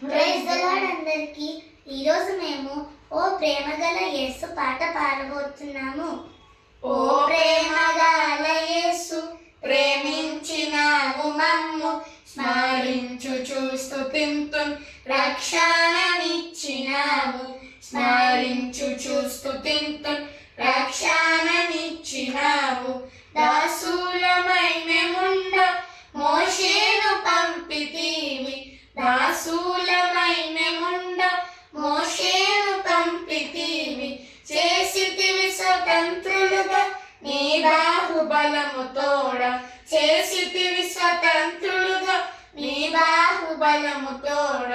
Praise the lord అందరికీ. ఈరోజు మేము ఓ ప్రేమగల యేసు పాట పాడబోతున్నాము. ఓ ప్రేమగల యేసు ప్రేమించినావు మమ్ము, స్మరించుచు స్తుతింతున్ రక్షణనిచ్చినావు. స్మరించుచు స్తుతింతున్ రక్షణనిచ్చినావు. దాసులమై మేముండ మోషేను పంపితివి. దాసులమై మేముండ మోషేను పంపితివి. చేసితివి స్వతంత్రులుగా నీ బాహుబలము తోడ. చేసితివి స్వతంత్రులుగా నీ బాహుబలము తోడ.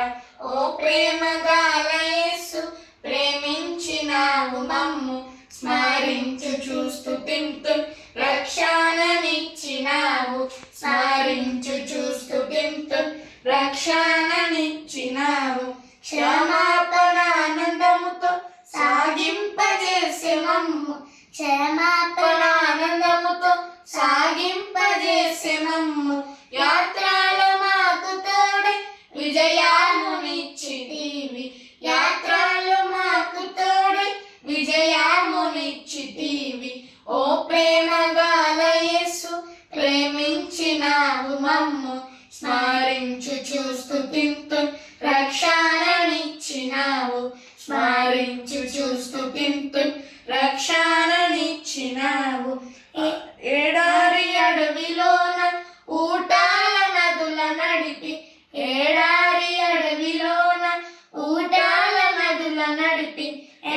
ఓ ప్రేమగల యేసు ప్రేమించినావు మమ్ము, స్మరించుచు స్తుతింతున్ రక్షణనిచ్చినావు. స్మరించుచు స్తుతింతున్ రక్షణనిచ్చినావు. క్షమాపణానందముతో సాగింపజేసే మమ్ము. క్షమాపణానందముతో సాగింపజేసే మమ్ము. యాత్రలో మాకు తోడై విజయామునిచ్చితివి. యాత్రలో మాకు తోడై విజయామునిచ్చితివి. ఓ ప్రేమగల యేసు ప్రేమించినావు మమ్ము, స్మరించుచు స్తుతింతున్ రక్షణనిచ్చినావు. స్మరించుచు స్తుతింతున్ రక్షణనిచ్చినావు. ఎడారి అడవిలోన ఊటాల నదుల నడిపి. ఎడారి అడవిలోన ఊటాల నదుల నడిపి.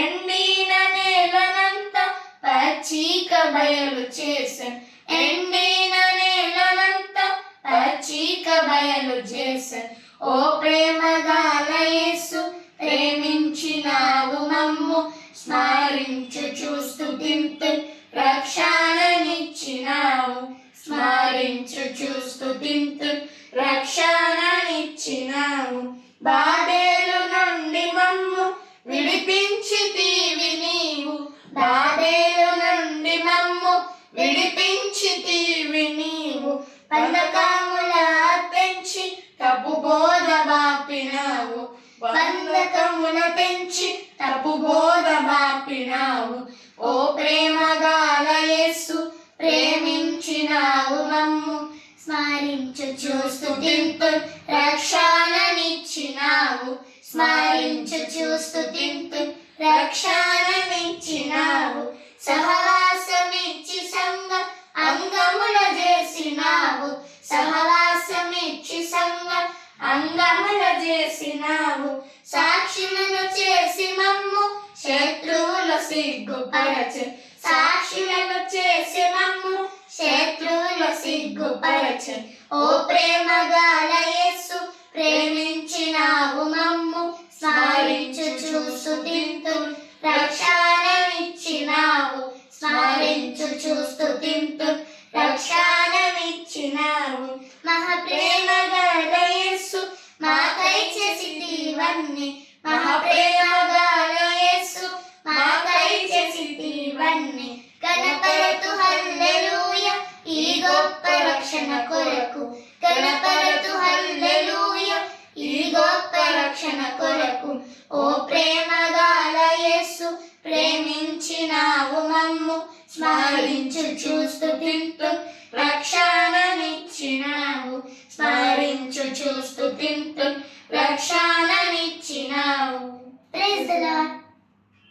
ఎండిన నేలనంతా పచ్చిక బయలు చేశాను. ఎండిన నేలనంతా పచ్చిక బయలు చేశాను. ఓ ప్రేమగల యేసు ప్రేమించినావు మమ్ము, స్మరించుచు స్తుతింతున్ రక్షణనిచ్చినావు. స్మరించుచు స్తుతింతున్ రక్షణనిచ్చినావు. బాబేలు నుండి మమ్ము విడిపించితివి నీవు. బాబేలు నుండి మమ్ము విడిపించితివి నీవు. బంధకముల తెంచి తప్పు బోధ బాపినావు. బంధకముల తెంచి తప్పు బోధ బాపినావు. ఓ ప్రేమగల యేసు ప్రేమించినావు మమ్ము, స్మరించుచు స్తుతింతున్ రక్షణనిచ్చినావు. స్మరించుచు స్తుతింతున్ రక్షణనిచ్చినావు. సహవాసమిచ్చి సంగ అంగముల చేసినావు. సహవాసమిచ్చి సంగ అంగముల చేసినావు. సాక్షులను చేసి మమ్ము శత్రువుల సిగ్గుపరచె. సాక్షులను చేసి మమ్ము శత్రువుల సిగ్గుపరచె. ఓ ప్రేమగల యేసు ప్రేమించినావు మమ్ము, స్మరించుచు స్తుతింతున్ రక్షణనిచ్చినావు. స్మరించుచు స్తుతింతున్ రక్షణనిచ్చినావు. మహాప్రేమగల యేసు మాకై చేసితివన్నీ. మహాప్రేమగల యేసు మాకై చేసితివన్నీ. కనపరతు హల్లెలూయా ఈ గొప్ప రక్షణ కొరకు. కనపరతు హల్లెలూయా ఈ గొప్ప రక్షణ కొరకు. ఓ ప్రేమగల యేసు ప్రేమించినావు మమ్ము, స్మరించుచు స్తుతింతున్ రక్షణనిచ్చినావు. స్మరించుచు స్తుతింతున్ రక్షణనిచ్చినావు. Praise the lord.